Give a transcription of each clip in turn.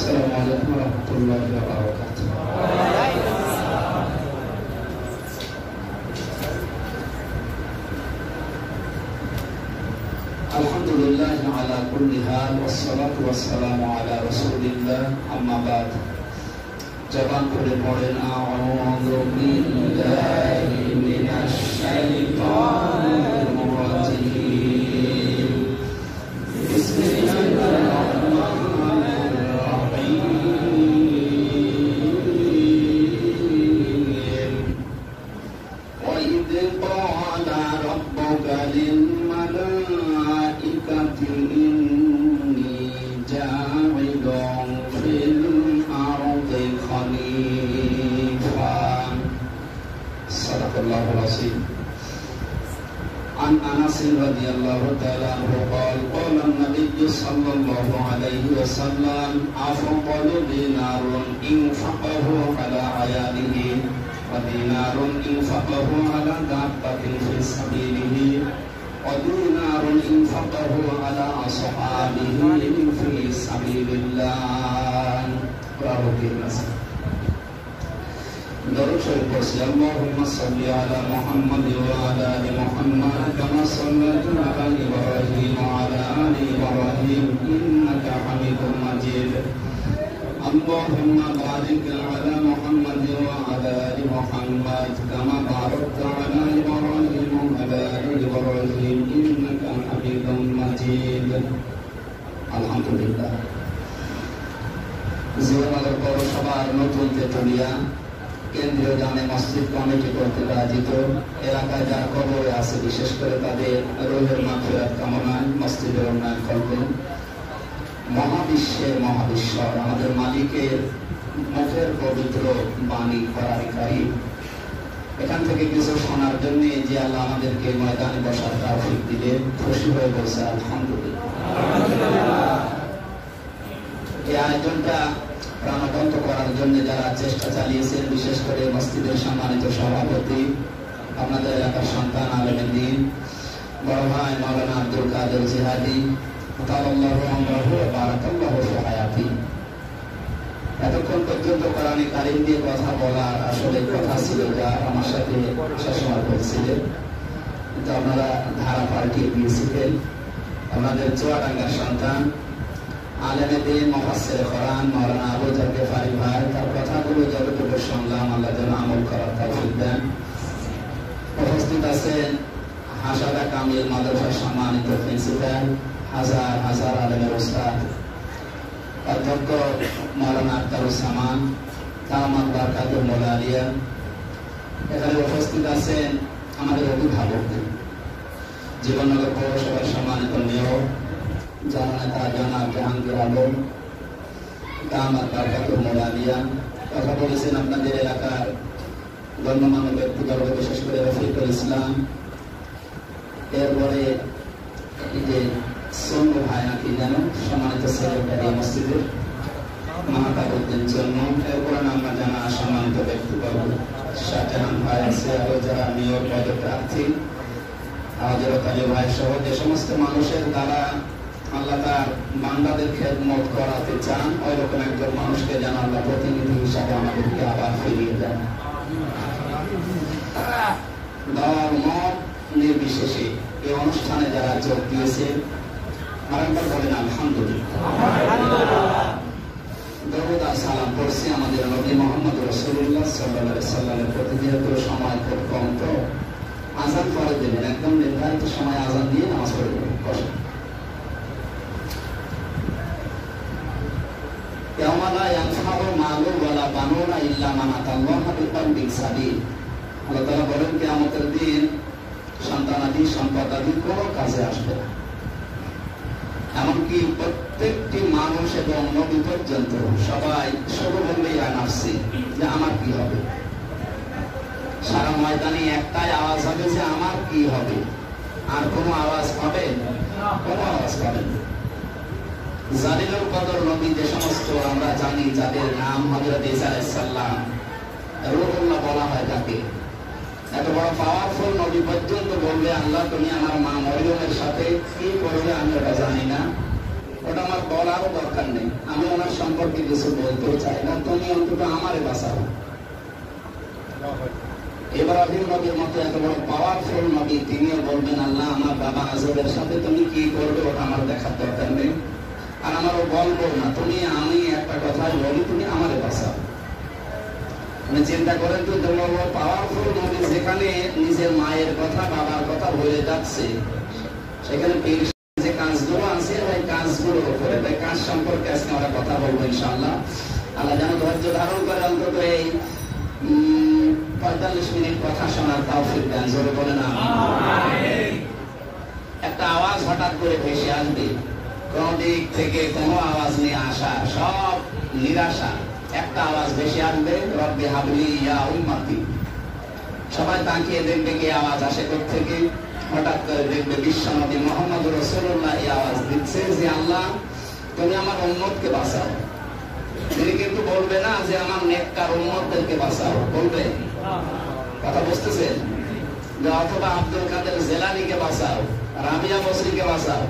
السلام عليكم ورحمة الله وبركاته. الحمد لله على كل حال والصلاة والسلام على رسول الله أما بعد. جبان করে পড়েন আউযু বিল্লাহি মিনাশ শাইতানির রাজিম। বিসমিল্লাহির রাহমানির রাহিম। وإذ قال ربك للملائكة إني جاعل في الأرض خليفة. صدق الله العظيم. عن أنس رضي الله تعالى عنه قال قال النبي صلى الله عليه وسلم أفضل دينار انفقه على عياله ودينار انفقه على دابة في سبيله ودينار انفقه على أصحابه في سبيل الله. رواه الترمذي. درود شريف পড়ছি اللهم صل على محمد وعلى آل محمد كما صليت على إبراهيم وعلى آل إبراهيم إنك حميد مجيد. اللهم بارك على محمد وعلى آل محمد كما باركت على إبراهيم وعلى آل إبراهيم إنك حميد مجيد. الحمد لله. জীবনের পৌরসভার নতুন তেতুলিয়া কেন্দ্রীয় জামে মসজিদ কমিটি কর্তৃক আয়োজিত এলাকায় যারা কবরে আছে বিশেষ করে তাদের রুহের মাগফিরাত কামনায় মসজিদের উন্নয়ন করবেন। মহাবিশ্বের মহাবিশ্বর আমাদের মালিকের মুখের পবিত্র বাণী করারিকারী এখান থেকে কিছু শোনার জন্য যে আল্লাহ আমাদেরকে ময়দানে বসার তৌফিক দিলে খুশি হয়ে বলছে আলহামদুলিল্লাহ। এই আয়োজনটা প্রাণবন্ত করার জন্য যারা চেষ্টা চালিয়েছেন বিশেষ করে মসজিদের সম্মানিত সভাপতি আপনাদের এলাকার সন্তান আলেমের দিন বড় ভাই মাওলানা আব্দুল কাদের জিহাদি এতক্ষণ পর্যন্ত কোরআন কারীম দিয়ে কথা বলার আসলে কথা ছিল যা আমার সাথে সবসময় বলছিলেন, কিন্তু আপনারা ধারা পাল্টিয়ে দিয়েছিলেন। আপনাদের চুয়াডাঙ্গার সন্তান আলেমে দিন মুফাসসির কোরআন মাওলানা আবু জাফর ফারিক ভাই তার কথাগুলো যতটুকু শুনলাম আল্লাহ যেন আমল করার তৌফিক দেন। উপস্থিত আছেন হাসাদা কামিল মাদ্রাসার সম্মানিত প্রিন্সিপাল হাজার হাজার আলেমের উস্তাদ অধ্যক্ষ মাওলানা আখতারুজ্জামান দামাত বারকাতুল মোলালিয়া। এখানে উপস্থিত আছেন আমাদের অভিভাবক জীবননগর পৌরসভার সম্মানিত মেয়র জননেতা জনাব জাহাঙ্গীর আলম দামাত বারকাতুল মোলালিয়া। কথা বলেছেন আপনাদের এলাকার গণ্যমান্য ব্যক্তিবর্গ বিশেষ করে রফিকুল ইসলাম, এরপরে এই যে সন্ধ্যা ভাই নাকি যেন সম্মানিত সেক্রেটারি মসজিদের মাহতাবুদ্দিন জন্য, এরপরে আমরা জানা সম্মানিত ব্যক্তিবর্গ শাহজাহান ভাই আছে, আরো যারা মেয়র পদপ্রার্থী হযরত আলী ভাই সহ যে সমস্ত মানুষের দ্বারা আল্লাহ তার বান্দাদের খেদমত করাতে চান ওই রকম একজন মানুষকে যেন আল্লাহ প্রতিনিধি হিসাবে আমাদেরকে আবার ফিরিয়ে দেন। ধর্ম নির্বিশেষে এই অনুষ্ঠানে যারা যোগ দিয়েছে আরেকবার বলেন আলহামদুলিল্লাহ। দরুদ আর সালাম পড়ছি আমাদের নবী মুহাম্মদ রাসূলুল্লাহ সাল্লাল্লাহু আলাইহি ওয়াসাল্লামের প্রতি। যেহেতু সময় খুব কম, তো আযান পড়ে দেবেন, একদম নির্ধারিত সময় আযান দিয়ে নামাজ পড়ে দেবেন। ইয়াওমা লা ইয়ানফাউ মালুন ওয়ালা বানুনা ইল্লা মান আতাল্লাহা বিকলবিন সালিম। আল্লাহ তাআলা বলেন কিয়ামতের দিন সন্তানাদি সম্পদাদি কোনো কাজে আসবে না, এমনকি প্রত্যেকটি মানুষ এবং নবী পর্যন্ত সবাই শুধু বলবেই আনাফসি যে আমার কি হবে। সারা ময়দানে একটাই আওয়াজ হবে যে আমার কি হবে, আর কোনো আওয়াজ পাবে কোনো আওয়াজ পাবে না। জালিলুল কদর নবী যে সমস্ত আমরা জানি যাদের নাম হযরত ঈসা আলাইহিস সালাম রূহুল্লাহ বলা হয় তাকে, এত বড় পাওয়ারফুল নবী পর্যন্ত বলবে আল্লাহ তুমি আমার মা মরিয়মের সাথে কি করবে আমি এটা জানি না, ওটা আমার বলারও দরকার নেই, আমি ওনার সম্পর্কে কিছু বলতেও চাই না, তুমি অন্তত আমারে বাঁচাও। ইব্রাহিম নবীর মতো এত বড় পাওয়ারফুল নবী, তিনিও বলবেন আল্লাহ আমার বাবা আজবের সাথে তুমি কি করবে ওটা আমার দেখার দরকার নেই, আর আমারও বলবো না, তুমি আমি একটা কথাই বলি, তুমি আমারে বাঁচাও। মানে চিন্তা করেন তো, পাওয়ারফুল নবী যেখানে নিজের মায়ের কথা বাবার কথা বলে যাচ্ছে, সেখানে যে কাজগুলো আছে ওই কাজগুলোর উপরে, তাই কাজ সম্পর্কে আজকে আমরা কথা বলবো ইনশাআল্লাহ। আল্লাহ যেন ধৈর্য ধারণ করে অন্তত এই 45 মিনিট কথা শোনার তৌফিক দেন, জোরে বলেন আমিন। একটা আওয়াজ হঠাৎ করে ভেসে আসবে, কোন দিক থেকে কোনো আওয়াজ নিয়ে আসা, সব নিরাশা, একটা আওয়াজ ভেসে আসবে, রব্বি হাবলি ইয়া উম্মতি। সবাই তাকিয়ে দেখবে কি আওয়াজ আসে কোত্থেকে, হঠাৎ করে দেখবে বিশ্বনবী মুহাম্মদ রাসূলুল্লাহ এই আওয়াজ দিচ্ছে যে আল্লাহ তুমি আমার উম্মতকে বাঁচাও। তিনি কিন্তু বলবে না যে আমার নেককার উম্মতদেরকে বাঁচাও, বলবে, কথা বুঝতেছেন, যে অথবা আব্দুল কাদের জেলানিকে বাঁচাও, রাবিয়া বসরিকে বাঁচাও,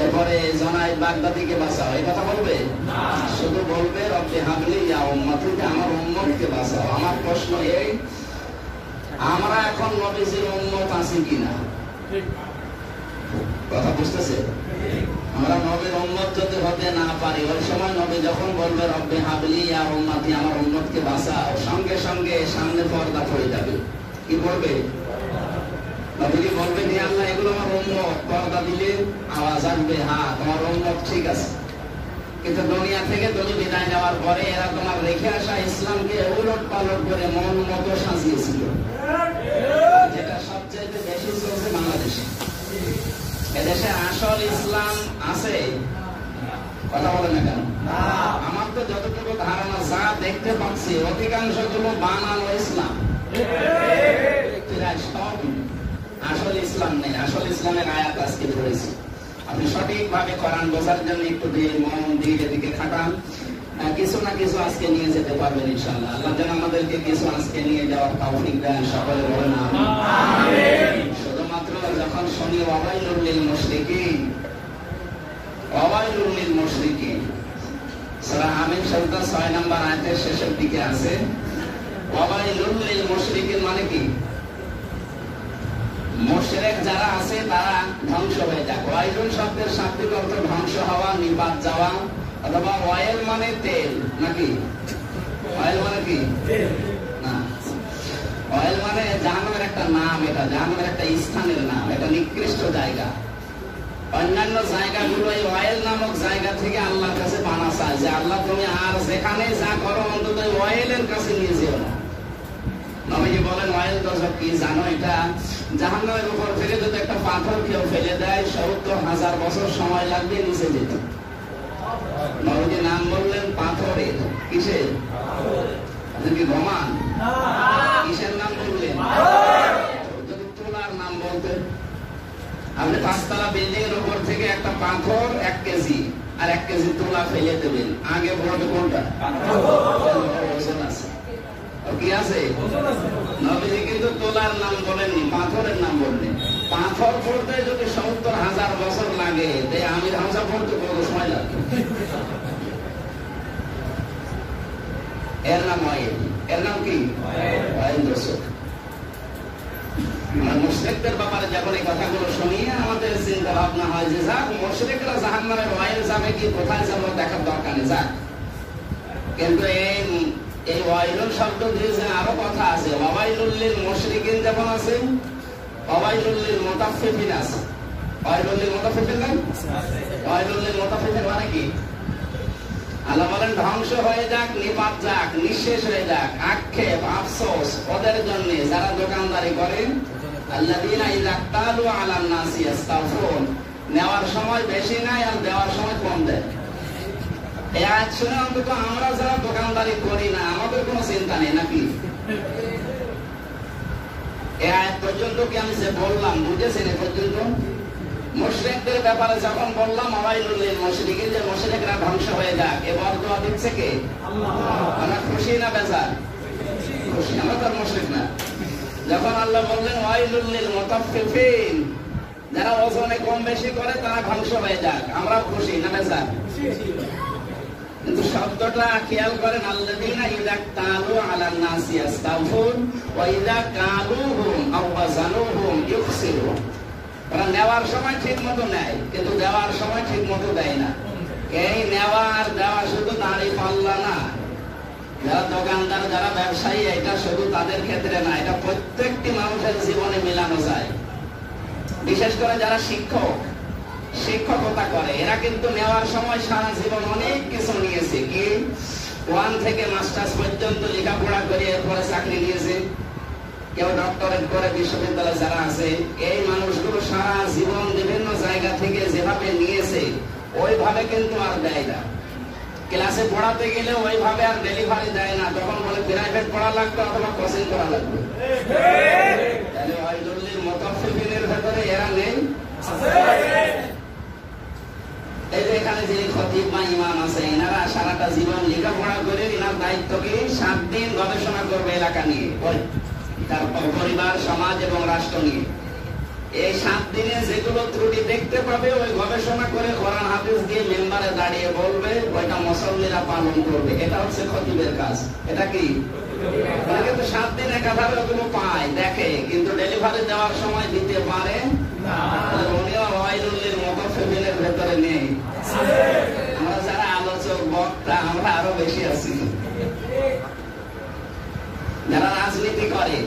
এরপরে জনায়েদ বাগদাদিকে বাঁচাও, এই কথা বলবে না। শুধু বলবে রব্বি হাবলি ইয়া উম্মতি, আমার উম্মতকে বাঁচাও। আমার প্রশ্ন এই, আমরা এখন নবীজির উম্মত আছি কিনা? কথা বুঝতেছে? আমরা নবীর উম্মত যদি হতে না পারি, ওই সময় নবী যখন বলবে রব্বি হাবলি ইয়া উম্মতি, আমার উম্মতকে বাঁচাও, সঙ্গে সঙ্গে সামনে পর্দা পড়ে যাবে। কি পড়বে? নবীজি বলবেন হে আল্লাহ এগুলো আমার উম্মত, পর্দা দিলে আওয়াজ আসবে, হ্যাঁ তোমার উম্মত ঠিক আছে। কিন্তু দুনিয়া থেকে তুমি বিদায় নেওয়ার পরে এরা তোমার রেখে আসা ইসলামকে উলট পালট করে মন মতো সাজিয়েছিল, যেটা সবচেয়ে বেশি চলছে বাংলাদেশে। এদেশে আসল ইসলাম আছে? কথা বলে না কেন? আমার তো যতটুকু ধারণা, যা দেখতে পাচ্ছি অধিকাংশ গুলো বানানো ইসলাম, আসল ইসলাম নেই। আসল ইসলামের আয়াত আজকে পড়েছি, আপনি সঠিকভাবে কোরআন বোঝার জন্য একটু মন দিয়ে এদিকে খাটান, কিছু না কিছু আজকে নিয়ে যেতে পারবেন ইনশাআল্লাহ। আল্লাহ যেন আমাদেরকে কিছু আজকে নিয়ে যাওয়ার তৌফিক দেন, সকলে বলেন আমিন। শুধুমাত্র যখন শুনি ওয়াইলুল লিল মুশরিকিন, ওয়াইলুল লিল মুশরিকিন, সূরা আমিন শব্দ 6 নম্বর আয়াতের শেষের দিকে আছে, ওয়াইলুল লিল মুশরিকিন মানে কি? মুশরিক যারা আছে তারা ধ্বংস হয়ে যাক। ওয়াইলুল শব্দের শাব্দিক অর্থ ধ্বংস হওয়া, নিপাত যাওয়া, অথবা ওয়াইল মানে তেল, নাকি? ওয়াইল মানে কি? না, ওয়াইল মানে জাহান্নামের একটা নাম, এটা জাহান্নামের একটা স্থানের নাম, এটা নিকৃষ্ট জায়গা। অন্যান্য জায়গাগুলো এই ওয়াইল নামক জায়গা থেকে আল্লাহর কাছে পানা চায় যে আল্লাহ তুমি আর যেখানে যা করো অন্তত ওয়াইলের কাছে নিয়ে যেও না। নবীজি বলেন ওয়াইল দোজখ কি জানো? এটা জাহান্নামের উপর থেকে যদি একটা পাথর কেউ ফেলে দেয় 70,000 বছর সময় লাগবে নিচে যেতে। নবীজি নাম বললেন পাথরের। কিসের? আপনি কি ঘুমান? কিসের নাম বললেন? যদি তোলার নাম বলতেন, আপনি 5 তলা বিল্ডিং এর উপর থেকে একটা পাথর 1 কেজি আর 1 কেজি তোলা ফেলে দেবেন, আগে বলবে কোনটা? ওজন আছে, কি আছে? নবীজি কিন্তু তোলার নাম বলেননি, পাথরের নাম বললেন। পাথর পড়তে যদি 70,000 বছর লাগে, তাই আমির হামজা পড়তে কত সময় লাগবে? এর নাম ওয়াইল। এর নাম কি? ওয়াইল দোজখ। মুশরিকদের ব্যাপারে যখন এই কথাগুলো শুনি আমাদের চিন্তা ভাবনা হয় যে যাক মুশরিকরা জাহান্নামের ওয়াইল যাবে কি, কোথায় যাবে দেখার দরকার নেই, যাক। কিন্তু এই ওয়াইলুল শব্দ দিয়ে আরো কথা আছে, ওয়াইলুল লিল মুশরিকিন যেমন আছে, ওয়াইলুল লিল মুতাফফিফিন আছে। ওয়াইলুল লিল মুতাফফিফিন নাই? ওয়াইলুল লিল মুতাফফিফিন মানে কি? আল্লাহ বলেন ধ্বংস হয়ে যাক, নিপাত যাক, নিঃশেষ হয়ে যাক, আক্ষেপ আফসোস ওদের জন্য যারা দোকানদারি করে। আল্লাযীনা ইযা ক্তালু আলান নাসি ইস্তাওফুন, নেওয়ার সময় বেশি নেয় আর দেওয়ার সময় কম দেয়। এই আয়াত শুনে অন্তত আমরা যারা দোকানদারি করি না আমাদের কোনো চিন্তা নেই, নাকি? এই আয়াত পর্যন্ত কি আমি যে বললাম বুঝেছেন? এ পর্যন্ত মুশরিকদের ব্যাপারে যখন বললাম ওয়াইলুল লিল মুশরিকিন, যে মুশরিকরা ধ্বংস হয়ে যাক, এ বরদোয়া দিচ্ছে কে? আল্লাহ। আমরা খুশি না বেজার? খুশি, আমরা তো মুশরিক না। যখন আল্লাহ বললেন ওয়াইলুল লিল মুতাফফিফিন, যারা ওজনে কম বেশি করে তারা ধ্বংস হয়ে যাক, আমরা খুশি না বেজার। কিন্তু শব্দটা খেয়াল করেন, আল্লাযীনা ইযা তালু আলান নাসি ইস্তাগফুর ওয়া ইযা কালুহুম আও ওয়াজানুহুম ইউখসিরুন। ওরা নেওয়ার সময় ঠিক মতো নেয়, কিন্তু দেওয়ার সময় ঠিক মতো দেয় না। এই নেওয়ার দেওয়া শুধু দাঁড়ি পাল্লা না, যারা দোকানদার যারা ব্যবসায়ী, এটা শুধু তাদের ক্ষেত্রে না, এটা প্রত্যেকটি মানুষের জীবনে মেলানো যায়। বিশেষ করে যারা শিক্ষকতা করে, এরা কিন্তু নেওয়ার সময় সারা জীবন অনেক কিছু নিয়েছে। কি 1 থেকে মাস্টার্স পর্যন্ত লেখাপড়া করে এরপরে চাকরি নিয়েছে, কেউ ডক্টরেট করে বিশ্ববিদ্যালয়ে যারা আছে। এই মানুষগুলো সারা জীবন বিভিন্ন জায়গা থেকে যেভাবে নিয়েছে ওইভাবে কিন্তু আর দেয় না। ক্লাসে পড়াতে গেলে ওইভাবে আর ডেলিভারি দেয় না, তখন বলে প্রাইভেট পড়া লাগবে অথবা কোচিং করা লাগবে। তাহলে ওয়াইলুল মুতাফফিফিনের ভেতরে এরা নেই। এই যে এখানে যে খতিব বা ইমাম আছে, এনারা সারাটা জীবন লেখাপড়া করে এনার দায়িত্ব কি 7 দিন গবেষণা করবে এলাকা নিয়ে, তারপর পরিবার, সমাজ এবং রাষ্ট্র নিয়ে। এই 7 দিনে যেগুলো ত্রুটি দেখতে পাবে ওই গবেষণা করে কোরআন হাদিস দিয়ে মেম্বারে দাঁড়িয়ে বলবে, ওইটা মুসল্লিরা পালন করবে। এটা হচ্ছে খতিবের কাজ। এটা কি কিন্তু 7 দিন একাধারে ওগুলো পায়, দেখে, কিন্তু ডেলিভারি দেওয়ার সময় দিতে পারে না। উনিও ওয়াইলুল মুতাফফিফিনের ভেতরে নেই। আমরা যারা আলোচক বক্তা আমরা আরো বেশি আছি। যারা রাজনীতি করে,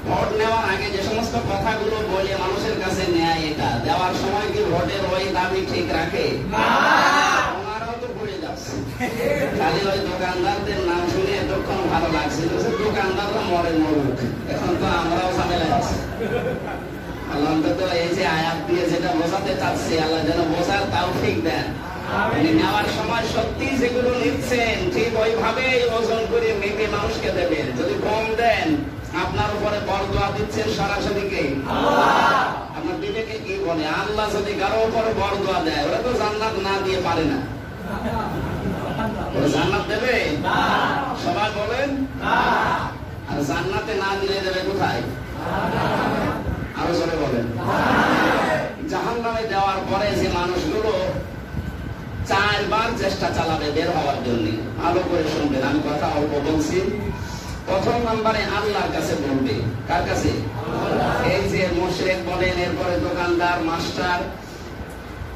ভোট নেওয়ার আগে যে সমস্ত কথাগুলো বলে মানুষের কাছে নেয়, এটা দেওয়ার সময় কি ভোটের ওই দাবি ঠিক রাখে? ওনারাও তো ভুলে যাচ্ছে। খালি ওই দোকানদারদের নাম শুনে এতক্ষণ ভালো লাগছে, দোকানদাররা মরে মরুক, এখন তো আমরাও ঝামেলায় আছি। আল্লাহ তো এই যে আয়াত দিয়ে যেটা বোঝাতে চাচ্ছে, আল্লাহ যেন বোঝার তৌফিক দেন। নেওয়ার সময় সত্যি যেগুলো নিচ্ছেন ঠিক ওইভাবেই ওজন করে মেপে মানুষকে দেবেন। যদি কম দেন, আপনার উপরে বরদোয়া দিচ্ছেন সরাসরি কে? আল্লাহ। আপনার বিবেকে কি বলে? আল্লাহ যদি কারো উপরে বরদোয়া দেয়, ওরা তো জান্নাত না দিয়ে পারে না। জান্নাত দেবে না, সবাই বলেন না। আর জান্নাতে না দিলে দেবে কোথায়? আরো জোরে বলেন। জাহান্নামে দেওয়ার পরে যে মানুষগুলো 4 বার চেষ্টা চালাবে বের হওয়ার জন্য, ভালো করে শুনবেন, আমি কথা অল্প বলছি। প্রথম নম্বরে আল্লাহর কাছে বলবে। কার কাছে? এই যে মুশরিক বলেন, এরপরে দোকানদার, মাস্টার,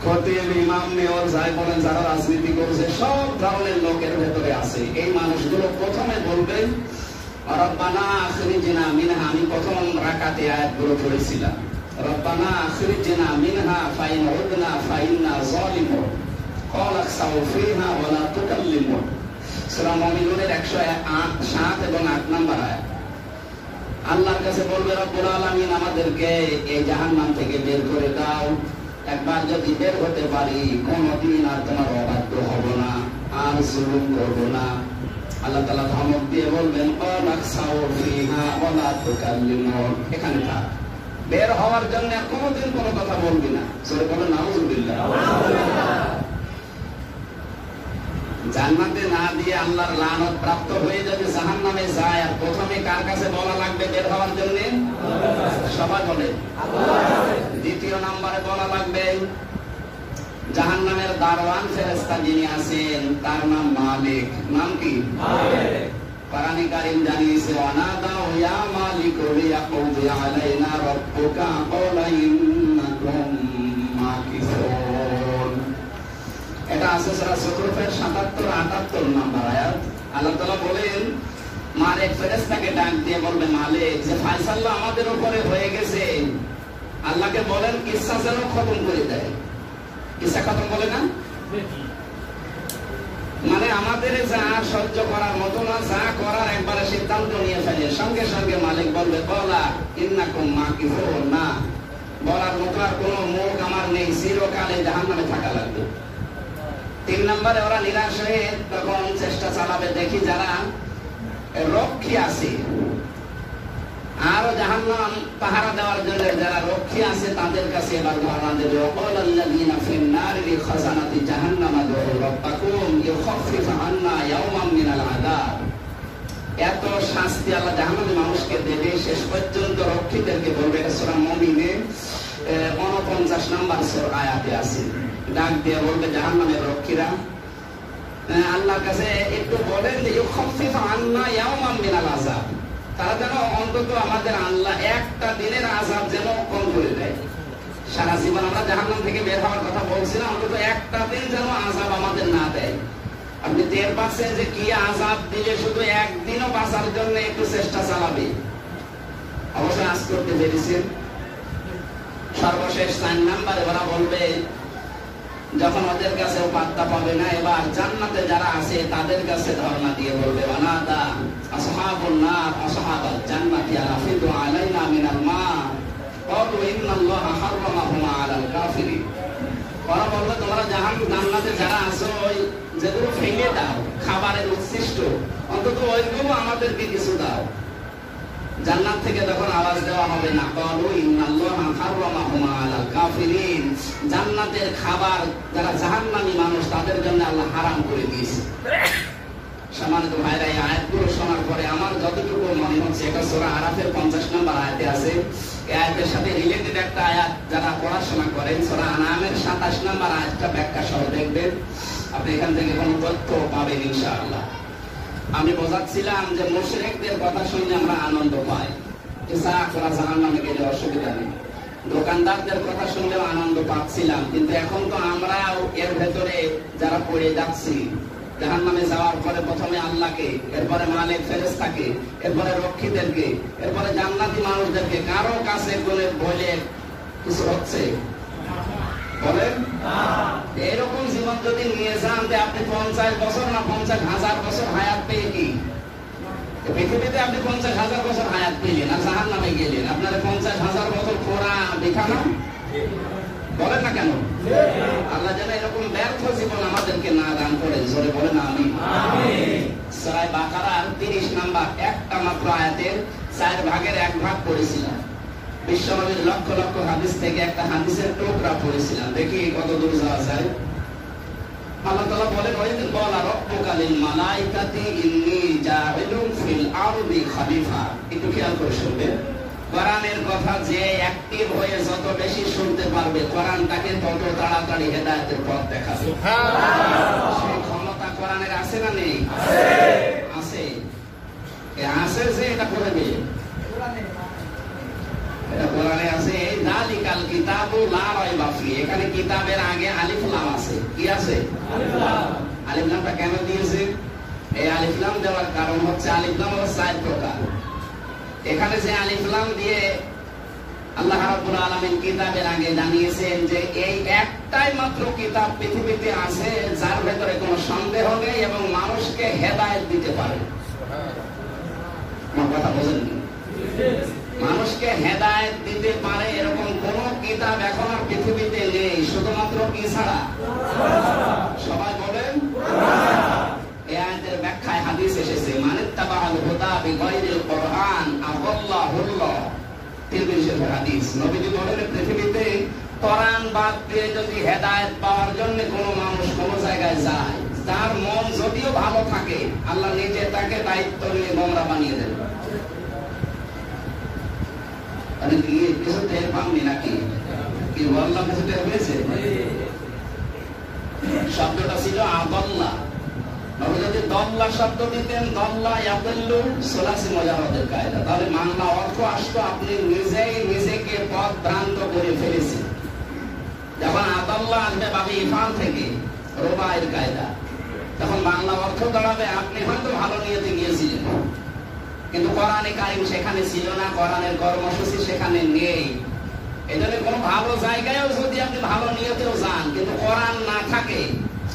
খতিব, ইমাম, মেয়র, যাই বলেন, যারা রাজনীতি করছে, সব ধরনের লোকের ভেতরে আছে। এই মানুষগুলো প্রথমে বলবে, রব্বানা আখরিজনা মিনহা। আমি প্রথম রাকাতে আয়াতগুলো পড়েছিলাম, রব্বানা আখরিজনা মিনহা ফাইন উদনা ফাইন্না যালিমুন ক্বালা ইখসাউ ফিহা ওয়া লা তুকাল্লিমুন। সূরা মুমিনুনের 107 এবং 8 নম্বর আয়াত। আল্লাহর কাছে বলবে, রব্বুল আলামিন আমাদেরকে এই জাহান্নাম থেকে বের করে দাও। একবার যদি বের হতে পারি, কোনদিন আর তোমার অবাধ্য হব না, আর জুলুম করব না। আল্লাহ তাআলা ধমক দিয়ে বলবেন, এখানে থাক, বের হওয়ার জন্য কোনদিন কোনো কথা বলবি না। সরে বলেন নাউযুবিল্লাহ। জান্নাতে না দিয়ে আল্লাহর লানত প্রাপ্ত হয়ে যদি জাহান্নামে যায়, আর প্রথমে কার কাছে বলা লাগবে বের হওয়ার জন্য? সবাই বলে দ্বিতীয় নম্বরে বলা লাগবে জাহান্নামের দারওয়ান ফেরেশতা যিনি আছেন, তার নাম মালিক। নাম কি? মালিক। কোরআনে কারীম জানিয়েছে, ওয়ানাদাউ ইয়া মালিক লিয়াকুদি আলাইনা রাব্বুকা ক্বালা ইন্নাকুম মাকিসুন। এটা আছে সূরা যুখরুফের 77-78 নম্বর আয়াত। আল্লাহ তাআলা বলেন, মালিক ফেরেশতাকে ডাক দিয়ে বলবে, মালিক যে ফয়সালা আমাদের উপরে হয়ে গেছে, আল্লাহকে বলেন কিসসা যেন খতম করে দেয়। কিসসা খতম বলে না, মানে আমাদের যা সহ্য করার মতো না, যা করার একবারে সিদ্ধান্ত নিয়ে ফেলে। সঙ্গে সঙ্গে মালিক বলবে, ক্বালা ইন্নাকুম মাকিসুন। না, বলার মতো আর কোনো মুখ আমার নেই, চিরকালে জাহান্নামে থাকা লাগবে। 3 নম্বরে ওরা নিরাশ হয়ে তখন চেষ্টা চালাবে, দেখি যারা রক্ষী আছে, আরো জাহান্নাম পাহারা দেওয়ার জন্য যারা রক্ষী আছে তাদের কাছে এবার ধারণা দেবে, ওয়াকাল্লাযীনা ফিন-নারি লিখাযানাতি জাহান্নামা দুউ রাব্বাকুম ইউখাফফিফ আন্না ইয়াওমান মিনাল আযাব। এত শাস্তি আল্লাহ জাহান্নামী মানুষকে দেবে, শেষ পর্যন্ত রক্ষীদেরকে বলবে, এটা সূরা মুমিনে 49 নম্বর আয়াতে আছে, ডাক দিয়ে বলবে জাহান্নামের রক্ষীরা, আল্লাহর কাছে একটু বলেন যে ইউখাফফিফ আন্না ইয়াওমান মিনাল আযাব, তারা যেন অন্তত আমাদের আল্লাহ একটা দিনের আযাব যেন কম করে দেয়। সারা জীবন আমরা জাহান্নাম থেকে বের হওয়ার কথা বলছিলাম, অন্তত একটা দিন যেন আযাব আমাদের না দেয়। আপনি টের পাচ্ছেন যে কি আযাব দিলে শুধু একদিনও বাঁচার জন্য একটু চেষ্টা চালাবে। অবশ্যই আজ করতে পেরেছেন। সর্বশেষ 4 নাম্বারে ওরা বলবে, যখন ওদের কাছে পাত্তা পাবে না, এবার জান্নাতে যারা আছে তাদের কাছে ধর্ণা দিয়ে বলবে, ওয়ানাদা আসহাবুন নার আসহাবাল জান্নাতি আফিদু আলাইনা মিনাল মা ক্বালু ইন্নাল্লাহা হাররামাহুমা আলাল কাফিরিন। ওরা বলবে, তোমরা জান্নাতে যারা আছো ওই যেগুলো ফেলে দাও, খাবারের উচ্ছিষ্ট, অন্তত ওইগুলো আমাদেরকে কিছু দাও। জান্নাত থেকে যখন আওয়াজ দেওয়া হবে না, ক্বালু ইন্নাল্লাহা হাররামাহুমা আলাল কাফিরিন, জান্নাতের খাবার যারা জাহান্নামী মানুষ তাদের জন্য আল্লাহ হারাম করে দিয়েছে। সম্মানিত ভাইরা, এই আয়াতগুলো শোনার পরে আমার যতটুকু মনে হচ্ছে, এটা সূরা আরাফের 50 নম্বর আয়াতে আছে। এই আয়াতের সাথে রিলেটেড একটা আয়াত যারা পড়াশোনা করেন, সূরা আনামের 27 নম্বর আয়াতটা ব্যাখ্যা সহ দেখবেন, আপনি এখান থেকে কোনো তথ্য পাবেন ইনশাআল্লাহ। আমি বোঝাচ্ছিলাম যে মুশরিকদের কথা শুনে আমরা আনন্দ পাই, জাহান্নামে গেলে অসুবিধা নেই। দোকানদারদের কথা শুনলেও আনন্দ পাচ্ছিলাম, কিন্তু এখন তো আমরাও এর ভেতরে যারা পড়ে যাচ্ছি। জাহান্নামে যাওয়ার পরে প্রথমে আল্লাহকে, এরপরে মালিক ফেরেশতাকে, এরপরে রক্ষীদেরকে, এরপরে জান্নাতি মানুষদেরকে, কারো কাছে বলে কিছু হচ্ছে বলেন? এরকম জীবন যদি নিয়ে যান যে আপনি 50 বছর না 50,000 বছর হায়াত পেয়ে কি পৃথিবীতে আপনি 50,000 বছর হায়াত পেলেন আর জাহান্নামে গেলেন, আপনার 50,000 বছর পোড়া দেখানো বলেন না কেন? আল্লাহ যেন এরকম ব্যর্থ জীবন আমাদেরকে না দান করে, জোরে বলেন আমিন। সূরা বাকারার 30 নাম্বার একটা মাত্র আয়াতের 4 ভাগের 1 ভাগ পড়েছিলাম। বিশ্বনবীর লক্ষ লক্ষ হাদিস থেকে একটা হাদিসের টুকরা পড়েছিলাম, দেখি কত দূর যাওয়া যায়। আল্লাহ তাআলা বলেন, ওয়াইদ ক্বালা রাব্বুকা লিল মালাইকাতি ইন্নী জাইলুন ফিল আরদি খলিফা। একটু খেয়াল করে শুনবেন। কোরআনের কথা যে অ্যাক্টিভ হয়ে যত বেশি শুনতে পারবে, কোরআন তাকে তত তাড়াতাড়ি হেদায়েতের পথ দেখাবে। সুবহানাল্লাহ। সেই ক্ষমতা কোরআনের আছে না নেই? আছে। আছে যে এটা করবে, এটা কোরআনে আছে। যালিকাল কিতাবু লা রাইবা ফিহি, এখানে কিতাবের আগে আলিফ লাম আছে। কি আছে? আলিফ লাম। আলিফ লামটা কেন দিয়েছে? এই আলিফ লাম দেওয়ার কারণ হচ্ছে, আলিফ লাম হলো 4 প্রকার। এখানে যে আলিফ লাম দিয়ে আল্লাহ রাব্বুল আলামিন কিতাবের আগে জানিয়েছেন যে এই একটাই মাত্র কিতাব পৃথিবীতে আছে যার ভেতরে কোনো সন্দেহ নেই এবং মানুষকে হেদায়েত দিতে পারে। আমার কথা বোঝেননি? মানুষকে হেদায়েত দিতে পারে এরকম কোন কিতাব এখন আর পৃথিবীতে নেই, শুধুমাত্র কি ছাড়া? সবাই বলেন। এই আয়াতের ব্যাখ্যায় হাদিস এসেছে, মানিত্তাবাআল হুদা বিগাইরিল কুরআন আযাল্লাহুল্লাহ। তিরমিজির হাদিস, নবীজি বলেন, পৃথিবীতে কোরআন বাদ দিয়ে যদি হেদায়েত পাওয়ার জন্য কোনো মানুষ কোনো জায়গায় যায়, তার মন যদিও ভালো থাকে, আল্লাহ নিজে তাকে দায়িত্ব নিয়ে গোমরা বানিয়ে দেন। আরে কি কিছু টের পাননি নাকি? কি বললাম, কিছু টের পেয়েছে? শব্দটা ছিল আদাল্লাহ। নবী যদি দল্লা শব্দ দিতেন, দল্লা ইয়াদুল্লু সুলাসি মুজাররাদের কায়দা, তাহলে বাংলা অর্থ আসতো আপনি নিজেই নিজেকে পথ ভ্রান্ত করে ফেলেছেন। যখন আদাল্লাহ আসবে বাবি ইফাল থেকে, রুবাইয়ের কায়দা, তখন বাংলা অর্থ দাঁড়াবে আপনি হয়তো ভালো নিয়তে গিয়েছিলেন, কিন্তু কোরআনে কারিম সেখানে ছিল না, কোরআনের কর্মসূচি সেখানে নেই। এজন্য কোনো ভালো জায়গায়ও যদি আপনি ভালো নিয়তেও যান, কিন্তু কোরআন না থাকে,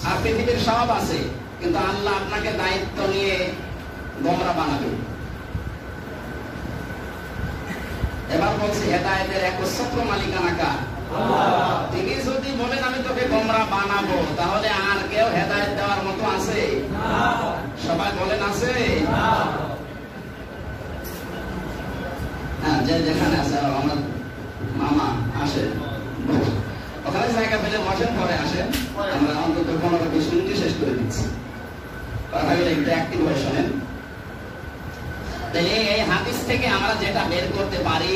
আর পৃথিবীর সব আছে, কিন্তু আল্লাহ আপনাকে দায়িত্ব নিয়ে গোমরা বানাবে। এবার বলছি, হেদায়েতের একচ্ছত্র মালিকানা কার? আল্লাহ। তিনি যদি বলেন আমি তোকে গোমরা বানাবো, তাহলে আর কেউ হেদায়েত দেওয়ার মতো আছে? না। সবাই বলেন আছে? না। হ্যাঁ, যে যেখানে আছে, আমার মামা আসে, ওখানে জায়গা পেলে বসেন, পরে আসেন, আমরা অন্তত 15-20 মিনিটে শেষ করে দিচ্ছি। কথাগুলো একটু অ্যাক্টিভ হয়ে শোনেন। এই হাদিস থেকে আমরা যেটা বের করতে পারি,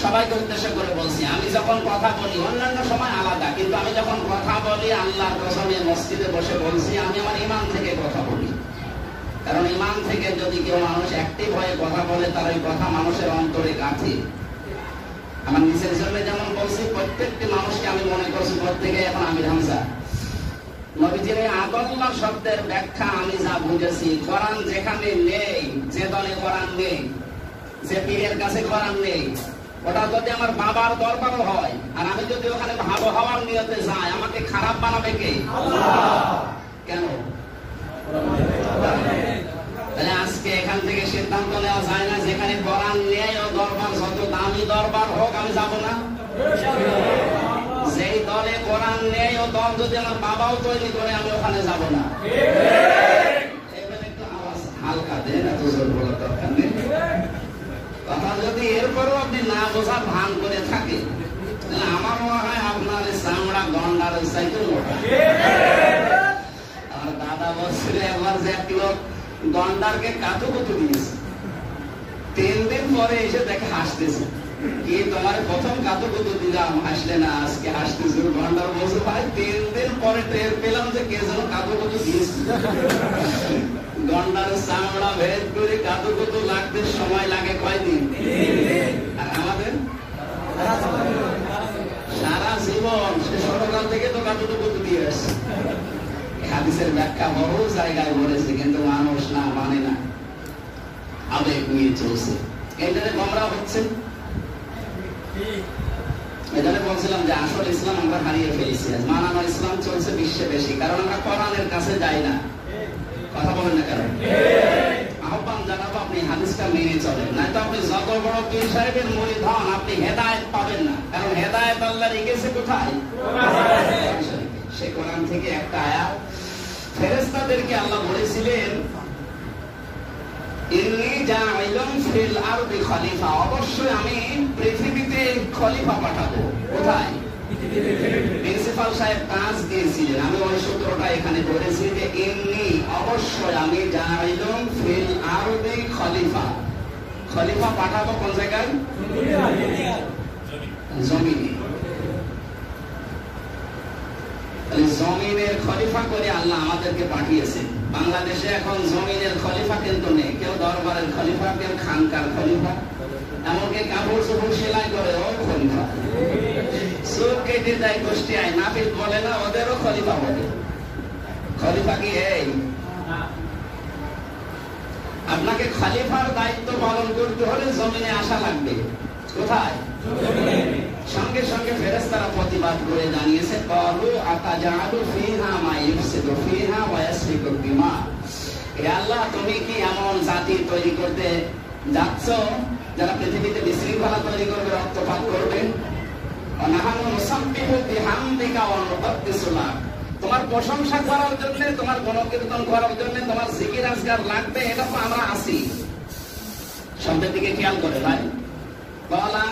সবাইকে উদ্দেশ্য করে বলছি, আমি যখন কথা বলি অন্যান্য সময় আলাদা, কিন্তু আমি যখন কথা বলি আল্লাহর কসমে মসজিদে বসে বলছি আমি আমার ঈমান থেকে কথা বলি। কারণ ঈমান থেকে যদি কেউ মানুষ অ্যাক্টিভ হয়ে কথা বলে তার ওই কথা মানুষের অন্তরে গাঁথে। আমার নিজের জন্য যেমন বলছি, প্রত্যেকটি মানুষকে আমি মনে করছি প্রত্যেকে এখন আমির হামজা। নবীজির আদল্লাহ শব্দের ব্যাখ্যা আমি যা বুঝেছি, কোরআন যেখানে নেই, যে দলে কোরআন নেই, যে পীরের কাছে কোরআন নেই, ওটা যদি আমার বাবার দরবারও হয় আর আমি যদি ওখানে ভালো হওয়ার নিয়তে যাই, আমাকে খারাপ বানাবে কে? কেন? তাহলে আজকে এখান থেকে সিদ্ধান্ত নেওয়া যায় না যেখানে কোরআন নেই ও দরবার যত দামি দরবার হোক আমি যাব না? যেই দলে কোরআন নেই ও দল যদি আমার বাবাও তৈরি করে আমি ওখানে যাব না। এবার একটু আওয়াজ হালকা দেন, এত জোর বলার দরকার নেই। কথা যদি এরপরও আপনি না বোঝার ভান করে থাকে, তাহলে আমার মনে হয় আপনার চামড়া গন্ডার চাইতে মোটা। আমার দাদা বলছিল একবার যে এক লোক গন্ডারকে কাতুকুতু দিয়েছে, 3 দিন পরে এসে দেখে হাসতেছে। কি তোমার প্রথম কাতুকুতু দিলাম, হাসলে না, আজকে হাসতেছে। গন্ডার বলছে ভাই 3 দিন পরে টের পেলাম যে কে যেন কাতুকুতু দিয়েছে। গন্ডার চামড়া ভেদ করে কাতুকুতু লাগতে সময় লাগে কয়দিন? আর আমাদের সারা জীবন, সে ছোটকাল থেকে তো কাতুকুতু দিয়ে আসছে। হাদিসের ব্যাখ্যা বহু জায়গায় বলেছে, কিন্তু মানুষ না মানে না, আবেগ নিয়ে চলছে। এটাতে গোমরা হচ্ছে। এখানে বলছিলাম যে আসল ইসলাম আমরা হারিয়ে ফেলেছি। মানানো ইসলাম চলছে বিশ্বে বেশি, কারণ আমরা কোরআনের কাছে যাই না। কথা বলেন না কেন? আহ্বান জানাবো আপনি হাদিসটা মেনে চলেন, নয়তো আপনি যত বড় পীর সাহেবের মুরিদ হন আপনি হেদায়েত পাবেন না। কারণ হেদায়েত আল্লাহ রেখেছে কোথায়? সে কোরআন থেকে একটা আয়াত, ফেরেশতাদেরকে আল্লাহ বলেছিলেন ইন্নী জাইলুন ফিল আরদি খলিফা, অবশ্যই আমি পৃথিবীতে খলিফা পাঠাবো। কোথায়? প্রিন্সিপাল সাহেব কাজ দিয়েছিলেন, আমি ওই সূত্রটা এখানে ধরেছি যে ইন্নী অবশ্যই আমি জাইলুন ফিল আরদি খলিফা, খলিফা পাঠাবো কোন জায়গায়? জমিনে। জমিনের খলিফা করে আল্লাহ আমাদেরকে পাঠিয়েছেন। বাংলাদেশে এখন জমিনের খলিফা কিন্তু নেই, কেউ দরবারের খলিফা, কেউ খানকার খলিফা, এমনকি কাপড় চোপড় সেলাই করে ও খলিফা, চোখ কেটে দেয় গোষ্ঠী আয় নাপিত বলে না, ওদেরও খলিফা বলে। খলিফা কি এই? আপনাকে খলিফার দায়িত্ব পালন করতে হলে জমিনে আসা লাগবে। কোথায়? সঙ্গে সঙ্গে ফেরেশতারা প্রতিবাদ করে জানিয়েছে, ক্বালু আতাজালু ফিহা মা ইফসিদু ফিহা ওয়া ইয়াসফিকু দিমা, হে আল্লাহ তুমি কি এমন জাতি তৈরি করতে যাচ্ছ যারা পৃথিবীতে বিশৃঙ্খলা তৈরি করবে, রক্তপাত করবে? ওয়া নাহানু নুসাব্বিহু বিহামদিকা ওয়া নুকদ্দিসু লাক, তোমার প্রশংসা করার জন্য, তোমার গুণকীর্তন করার জন্য তোমার জিকির আজকার লাগবে, এটা তো আমরা আছি। শব্দের দিকে খেয়াল করে ভাই। বলা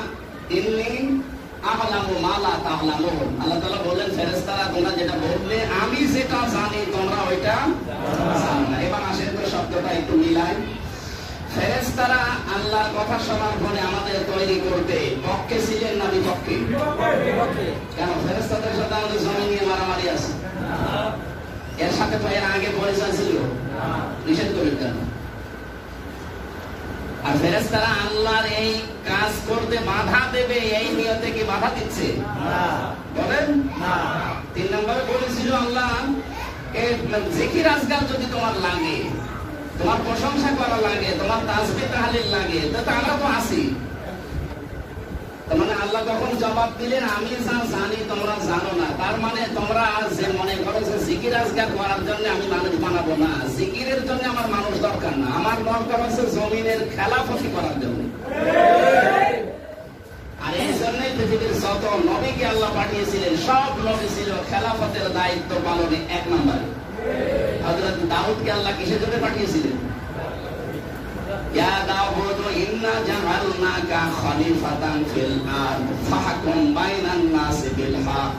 ইন্নী আ'লামু মা লা তা'লামুন, আল্লাহ তাআলা বলেন ফেরেশতারা তোমরা যেটা বললে আমি যেটা জানি তোমরা ওইটা জানো না। এবার আসেন তো শব্দটা একটু মিলাই। ফেরেশতারা আল্লাহর কথা শোনার পরে আমাদের তৈরি করতে পক্ষে ছিলেন না বিপক্ষে? কেন? ফেরেশতাদের সাথে আমাদের জমি নিয়ে মারামারি আছে? এর সাথে তো এর আগে পরিচয় ছিল, নিষেধ করে কেন? আর ফেরেশতারা আল্লাহর এই কাজ করতে বাধা দেবে এই নিয়তে কি বাধা দিচ্ছে? বলেন না। 3 নম্বরে বলেছিল আল্লাহ জিকির আজকাল যদি তোমার লাগে, তোমার প্রশংসা করা লাগে, তোমার তাসবিহ তাহলিল লাগে, তো আমরা তো আছি। তার মানে আল্লাহ যখন জবাব দিলেন আমি যা জানি তোমরা জানো না, তার মানে তোমরা যে মনে করো যে জিকির আজকাল করার জন্য আমি মানুষ বানাবো না, জিকিরের জন্য আমার মানুষ দরকার না, আমার দরকার হচ্ছে জমিনের খেলাফতি করার জন্য। আর এই জন্যই পৃথিবীর যত নবীকে আল্লাহ পাঠিয়েছিলেন সব নবী ছিল খেলাফতের দায়িত্ব পালনে 1 নম্বরে। হযরত দাউদকে আল্লাহ কিসের জন্য পাঠিয়েছিলেন? ইয়া দাউদ ইন্না জাআলনাকা খলিফাতান ফিল আরদ ফাহকুম বাইনান নাসি বিল হক,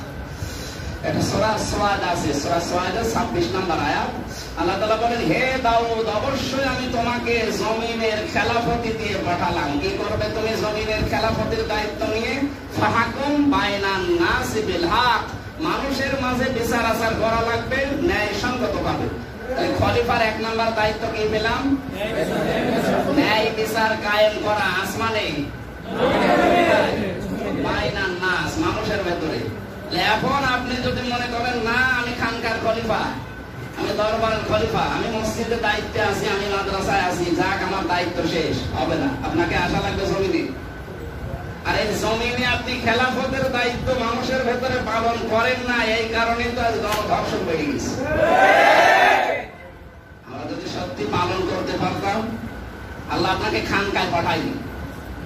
এটা সূরা সাদ আছে, সূরা সাদের 26 নম্বর আয়াত। আল্লাহ তাআলা বলেন, হে দাউদ, অবশ্যই আমি তোমাকে জমিনের খেলাফতি দিয়ে পাঠালাম। কি করবে তুমি জমিনের খেলাফতির দায়িত্ব নিয়ে? ফাহকুম বাইনান নাস বিল হক, মানুষের মাঝে বিচার আচার করা লাগবে ন্যায় সঙ্গতভাবে। খলিফার 1 নম্বর দায়িত্ব কি পেলাম? ন্যায় বিচার কায়েম করা আসমানে, বাইনান নাস, মানুষের ভেতরে। এখন আপনি যদি মনে করেন না আমি খানকার খলিফা, আমি দরবারের খলিফা, আমি মসজিদের দায়িত্বে আছি, আমি মাদ্রাসায় আছি, যাক আমার দায়িত্ব শেষ, হবে না। আপনাকে আসা লাগবে জমিনে। আর এই জমিনে আপনি খেলাফতের দায়িত্ব মানুষের ভেতরে পালন করেন না, এই কারণে তো আজ গণধর্ষণ বেড়ে গেছে। আমরা যদি সত্যি পালন করতে পারতাম, আল্লাহ আপনাকে খানকায় পাঠাইনি।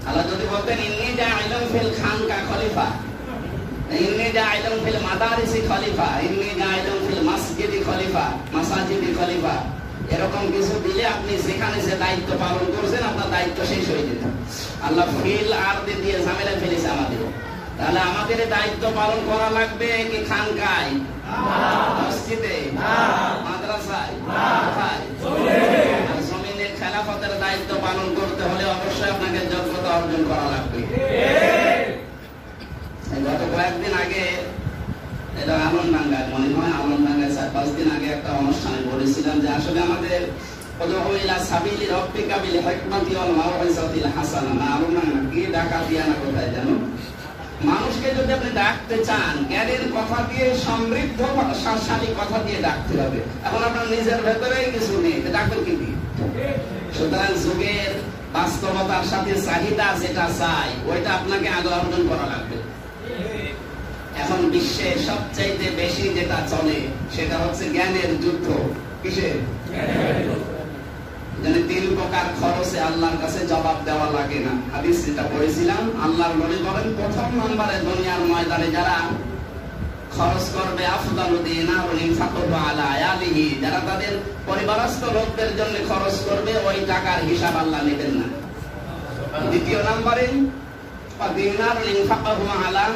আল্লাহ যদি বলতেন ইন্নী জাইলুন ফিল খানকা খলিফা, ইন্নী জাইলুন ফিল মাদারিসি খলিফা, ইন্নী জাইলুন ফিল মসজিদি খলিফা, মাসাজিদি খলিফা, এরকম কিছু দিলে আপনি যেখানে যে দায়িত্ব পালন করছেন আপনার দায়িত্ব শেষ হয়ে যেত। আল্লাহ ফিল আরদি দিয়ে ঝামেলা ফেলেছে আমাদের। তাহলে আমাদের দায়িত্ব পালন করা লাগবে কি খানকায়, মসজিদে, মাদ্রাসায়, জমিনে খেলাফতের দায়িত্ব পালন করতে হলে অবশ্যই আপনাকে যোগ্যতা অর্জন করা লাগবে। গত কয়েকদিন আগে, এটা আলমডাঙ্গায়, মনে হয় আলমডাঙ্গায় 4-5 দিন আগে একটা অনুষ্ঠানে বলেছিলাম যে আসলে আমাদের মানুষকে যদি আপনি ডাকতে চান, জ্ঞানের কথা দিয়ে, সমৃদ্ধ শালী কথা দিয়ে ডাকতে হবে। এখন আপনার নিজের ভেতরেই কিছু নেই, ডাকবেন কি দিয়ে? সুতরাং যুগের বাস্তবতার সাথে চাহিদা যেটা চাই ওইটা আপনাকে আগে অর্জন করা লাগবে। এখন বিশ্বে সবচাইতে বেশি যেটা চলে সেটা হচ্ছে জ্ঞানের যুদ্ধ। কিসের? 3 প্রকার খরচে আল্লাহর কাছে জবাব দেওয়া লাগে না। হাদিস যেটা পড়েছিলাম, আল্লাহর নবী বলেন প্রথম নম্বরে দুনিয়ার ময়দানে যারা খরচ করবে, আফদালু দিনারুন ইনফাকুহু আলা আয়ালিহি, যারা তাদের পরিবারস্থ লোকদের জন্য খরচ করবে, ওই টাকার হিসাব আল্লাহ নেবেন না। দ্বিতীয় নম্বরে দিনারুন ইনফাকুহু আলা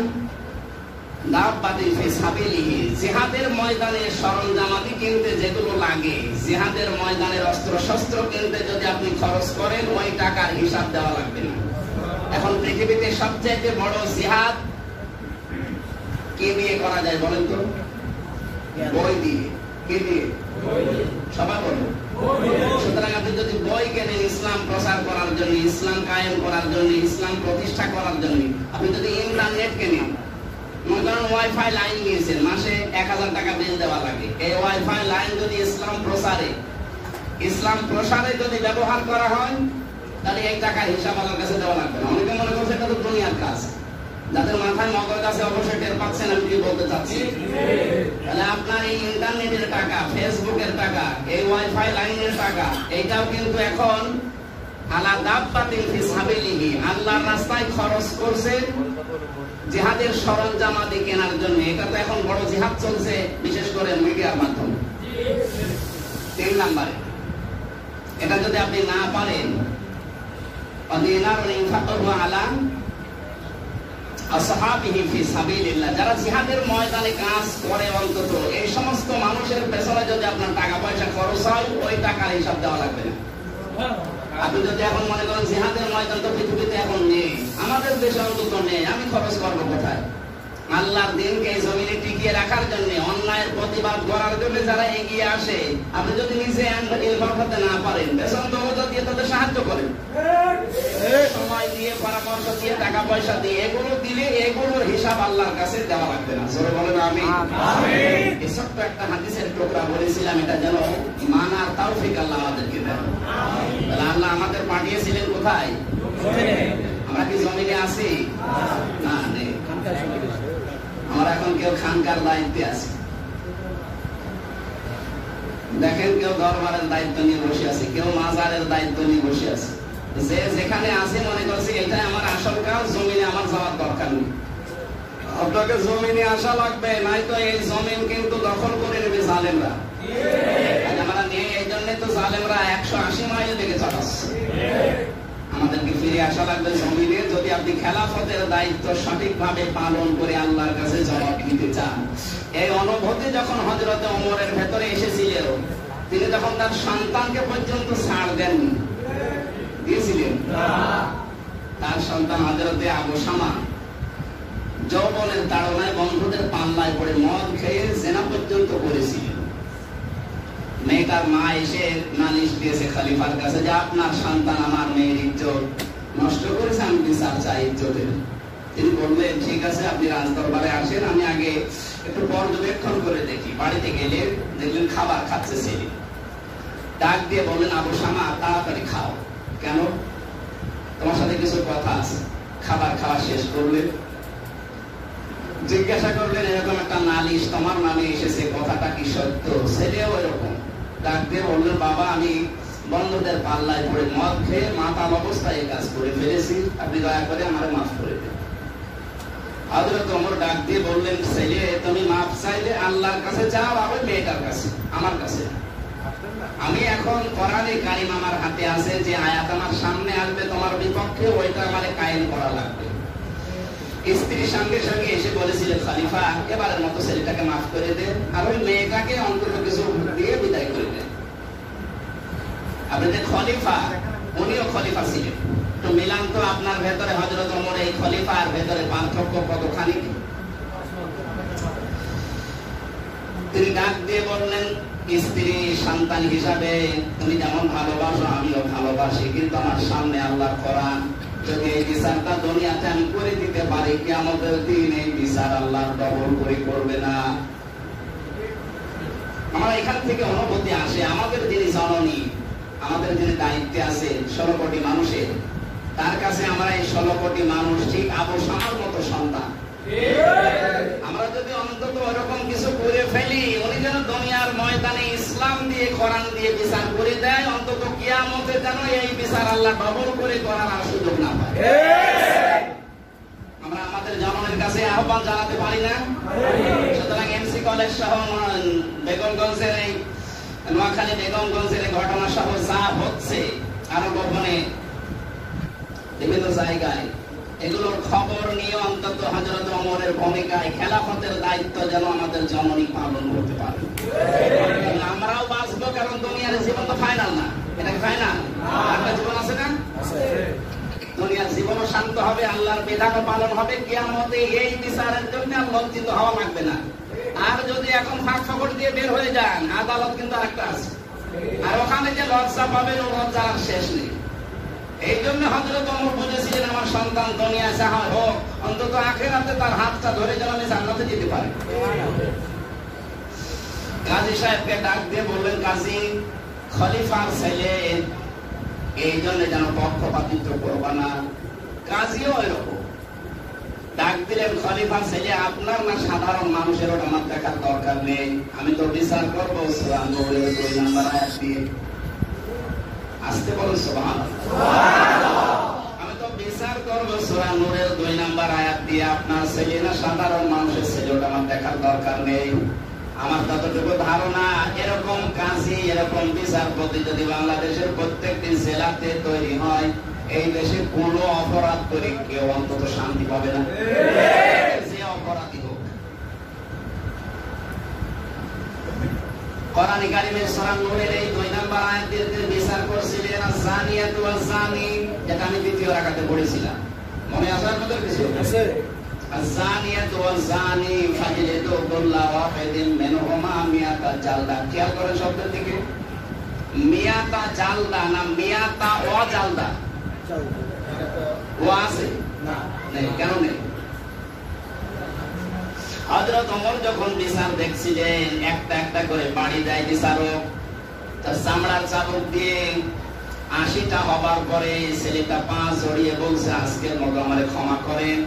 দাব্বাতিন ফি সাবিলিহি, জিহাদের ময়দানে সরঞ্জামাদি কিনতে যেগুলো লাগে, জিহাদের ময়দানের অস্ত্র শস্ত্র কিনতে যদি আপনি খরচ করেন, ওই টাকার হিসাব দেওয়া লাগবে না। এখন পৃথিবীতে সবচেয়ে বড় জিহাদ কি দিয়ে করা যায় বলেন তো? বই দিয়ে। কি দিয়ে? সবাই বলুন। সুতরাং আপনি যদি বই কেনেন ইসলাম প্রচার করার জন্য, ইসলাম কায়েম করার জন্য, ইসলাম প্রতিষ্ঠা করার জন্য, আপনি যদি ইন্টারনেট কেনেন, মনে করেন ওয়াইফাই লাইন নিয়েছেন, মাসে 1000 টাকা বিল দেওয়া লাগে, এই ওয়াইফাই লাইন যদি ইসলাম প্রসারে যদি ব্যবহার করা হয়, তাহলে এই টাকার হিসাব আল্লাহর কাছে দেওয়া লাগবে না। অনেকে মনে করছে এটা তো দুনিয়ার কাজ, যাদের মাথায় মগজ আছে অবশ্যই টের পাচ্ছেন আমি কি বলতে চাচ্ছি। তাহলে আপনার এই ইন্টারনেটের টাকা, ফেসবুকের টাকা, এই ওয়াইফাই লাইনের টাকা, এইটাও কিন্তু এখন আলা দাব্বাতিন ফি সাবিলিহি, আল্লাহর রাস্তায় খরচ করছে জিহাদের সরঞ্জামাদি কেনার জন্য। এটা তো এখন বড় জিহাদ চলছে, বিশেষ করে মিডিয়ার মাধ্যমে। 3 নম্বরে, এটা যদি আপনি না পারেন, যারা জিহাদের ময়দানে কাজ করে, অন্তত এই সমস্ত মানুষের পেছনে যদি আপনার টাকা পয়সা খরচ হয়, ওই টাকার হিসাব দেওয়া লাগবে না। আপনি যদি এখন মনে করেন জিহাদের ময়দান তো পৃথিবীতে এখন নেই, আমাদের দেশে অন্তত নেই, আমি খরচ করবো কোথায়? আল্লাহর দিনকে জমিনে টিকিয়ে রাখার জন্য, অন্যায়ের প্রতিবাদ করার জন্য যারা এগিয়ে আসে, আপনি যদি নিজে ইনভলভ হতে না পারেন, বেতন দরজা দিয়ে তাদের সাহায্য করেন, সময় দিয়ে, পরামর্শ দিয়ে, টাকা পয়সা দিয়ে, এগুলো দিলে এগুলোর হিসাব আল্লাহর কাছে দেওয়া লাগবে না। জোরে বলেন আমিন। এই ছোট্ট একটা হাদিসের টুকরা বলেছিলাম, এটা যেন মানার তৌফিক আল্লাহ আমাদেরকে দেন। তাহলে আল্লাহ আমাদের পাঠিয়েছিলেন কোথায়? আমরা কি জমিনে আছি? না, নেই। আমরা এখন কেউ খানকার দায়িত্বে আছি, দেখেন কেউ দরবারের দায়িত্ব নিয়ে বসে আছে, কেউ মাজারের দায়িত্ব নিয়ে বসে আছে। যে যেখানে আছে মনে করছে এটাই আমার আসল কাজ, জমিনে আমার যাওয়ার দরকার নেই। আপনাকে জমিনে আসা লাগবে, নয়তো এই জমিন কিন্তু দখল করে নেবে জালেমরা। আমরা নেই, এই জন্য তো জালেমরা 180 মাইল দিকে চালাচ্ছে। আমাদেরকে ফিরে আসা লাগবে জমিনে, যদি আপনি খেলাফতের দায়িত্ব সঠিকভাবে পালন করে আল্লাহর কাছে জবাব দিতে চান। এই অনুভূতি যখন হযরত ওমরের ভেতরে এসেছিল, তিনি তখন তার সন্তানকে পর্যন্ত ছাড় দেন দিয়েছিলেন। তার সন্তান হযরতে আবু শামা যৌবনের তাড়নায় বন্ধুদের পাল্লায় পড়ে মদ খেয়ে জেনা পর্যন্ত করেছিলেন। মেয়েটার মা এসে নালিশ দিয়েছে খলিফার কাছে যে আপনার সন্তান আমার মেয়ের ইজ্জত নষ্ট করেছে, আমি বিচার চাই ইজ্জতের। তিনি বললেন ঠিক আছে, আপনি রাজদরবারে আসেন, আমি আগে একটু পর্যবেক্ষণ করে দেখি। বাড়িতে গেলে দেখলেন খাবার খাচ্ছে ছেলে। ডাক দিয়ে বললেন আবু শামা তাড়াতাড়ি খাও। কেন? তোমার সাথে কিছু কথা আছে। খাবার খাওয়া শেষ করলেন, জিজ্ঞাসা করলেন এরকম একটা নালিশ তোমার নামে এসেছে, কথাটা কি সত্য? ছেলেও এরকম ডাক দিয়ে বললেন বাবা, আমি বন্ধুদের পাল্লায় পড়ে মদ খেয়ে মাতাল অবস্থায় এই কাজ করে ফেলেছি, আপনি দয়া করে আমার মাফ করে দেন। হযরত ওমর ডাক দিয়ে বললেন ছেলে, তুমি মাফ চাইলে আল্লাহর কাছে যাও, আবার মেয়েটার কাছে, আমার কাছে। আমি এখন কোরআনে কারিম আমার হাতে আছে, যে আয়াত আমার সামনে আসবে তোমার বিপক্ষে, ওইটা আমারে কায়েম করা লাগবে। স্ত্রীর সঙ্গে সঙ্গে এসে বলেছিল খলিফা এবারের মতো ছেলেটাকে মাফ করে দেন, আর ওই মেয়েটাকে অন্তত কিছু দিয়ে বিদায় করে দেন। আপনি যে খলিফা, উনিও খলিফা ছিলেন, তো মিলান তো আপনার ভেতরে হযরত ওমর এই খলিফার ভেতরে পার্থক্য কতখানি। তিনি ডাক দিয়ে বললেন স্ত্রী সন্তান হিসাবে তুমি যেমন ভালোবাসো আমিও ভালোবাসি, কিন্তু আমার সামনে আল্লাহর কোরআন, যদি এই বিচারটা দুনিয়াতে আমি করে দিতে পারি, কিয়ামতের দিন এই বিচার আল্লাহ ডবল করে করবে না। আমার এখান থেকে অনুভূতি আসে, আমাদের যিনি জননী, আমাদের যিনি দায়িত্বে আছে 16 কোটি মানুষের, তার কাছে আমরা এই 16 কোটি মানুষ ঠিক আবু শামার মতো সন্তান। আমরা যদি অন্তত ওরকম কিছু করে ফেলি, উনি যেন দুনিয়ার ময়দানে ইসলাম দিয়ে কোরআন দিয়ে বিচার করে দেয়, অন্তত কিয়ামতে যেন এই বিচার আল্লাহ ডবল করে করার আর সুযোগ না পায়। আমরা আমাদের জনগণের কাছে আহ্বান জানাতে পারি না? সুতরাং এমসি কলেজ সহ বেগমগঞ্জের এই নোয়াখালী বেগমগঞ্জের ঘটনা সহ যা হচ্ছে, আরো গোপনে বিভিন্ন জায়গায়, এগুলোর খবর নিয়ে অন্তত হযরত ওমরের ভূমিকায় খেলাফতের দায়িত্ব যেন আমাদের জননী পালন করতে পারে। আমরাও বাঁচবো, কারণ দুনিয়ার জীবন তো ফাইনাল না। এটা কি ফাইনাল? একটা জীবন আছে না? দুনিয়ার জীবনও শান্ত হবে, আল্লাহর বিধানও পালন হবে, কিয়ামতে এই বিচারের জন্য আর লজ্জিত হওয়া লাগবে না। আর যদি এখন ফাঁক ফকর দিয়ে বের হয়ে যান, আদালত কিন্তু আরেকটা আছে, আর ওখানে যে লজ্জা পাবেন ও লজ্জার আর শেষ নেই। এই জন্য হযরত ওমর বলেছিলেন আমার সন্তান দুনিয়া যাহা হোক, অন্তত আখিরাতে তার হাতটা ধরে যেন আমি জান্নাতে যেতে পারি। কাজী সাহেবকে ডাক দিয়ে বললেন কাজী, খলিফার ছেলে, এই জন্য যেন পক্ষপাতিত্ব করবা না। কাজীও এরকম ডাক দিলেন খলিফার ছেলে, আপনার না সাধারণ মানুষের ওটা আমার দেখার দরকার নেই, আমি তো বিচার করবো সূরা নূরের 2 নম্বর আয়াত দিয়ে। আসতে বলুন সুবহানাল্লাহ। আমি তো বিচার করবো সূরা নূরের 2 নম্বর আয়াত দিয়ে, আপনার ছেলে না সাধারণ মানুষের ছেলে, ওটা আমার দেখার দরকার নেই। আমার ততটুকু ধারণা, এরকম কাজী, এরকম বিচারপতি যদি বাংলাদেশের প্রত্যেকটি জেলাতে তৈরি হয়, এই দেশে কোনো অপরাধ করে কেউ অন্তত শান্তি পাবে না, যে অপরাধী হোক। কোরআনে কারিমে সূরা নূরের এই 2 নম্বর আয়াত দিয়ে বিচার করছিলেন আয-যানিয়াতু ওয়াজ-যানি, যেটা আমি দ্বিতীয় রাকাতে পড়েছিলাম, মনে আছে আপনাদের কিছু? আছে। আয-যানিয়াতু ওয়াজ-যানি ফাজলিদু কুল্লা ওয়াহিদিন মিনহুমা মিয়াতা জালদা। খেয়াল করেন শব্দের দিকে, মিয়াতা জালদা না মিয়াতা ওয়াজালদা? ও আছে না? নেই। কেন নেই? হযরত ওমর যখন বিচার দেখছিলেন, একটা একটা করে বাড়ি দেয় বিচারক, তার চামড়ার চাবুক দিয়ে 80টা হবার পরে ছেলেটা পা জড়িয়ে বলছে আজকের মতো আমারে ক্ষমা করেন।